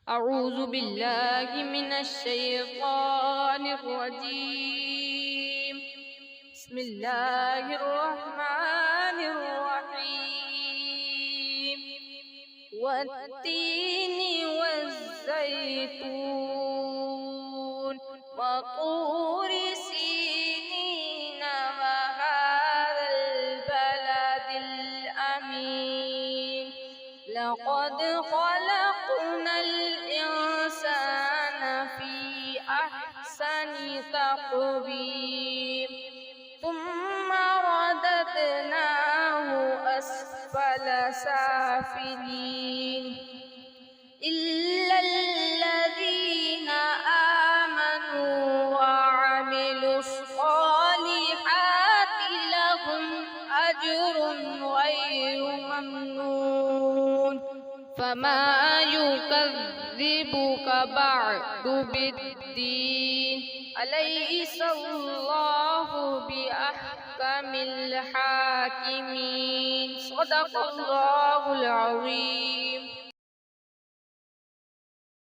أعوذ بالله من الشيطان الرجيم. بسم الله الرحمن الرحيم. والتين والزيتون وطور سينين وهذا البلد الأمين. لقد خلقنا الإنسان في أحسن تقويم ثم رددناه أسفل سافلين إلا الذين آمنوا وعملوا الصالحات لهم أجر غير ممنون. فما يكذبك بعد بالدين. أليس الله بأحكم الحاكمين. صدق الله العظيم.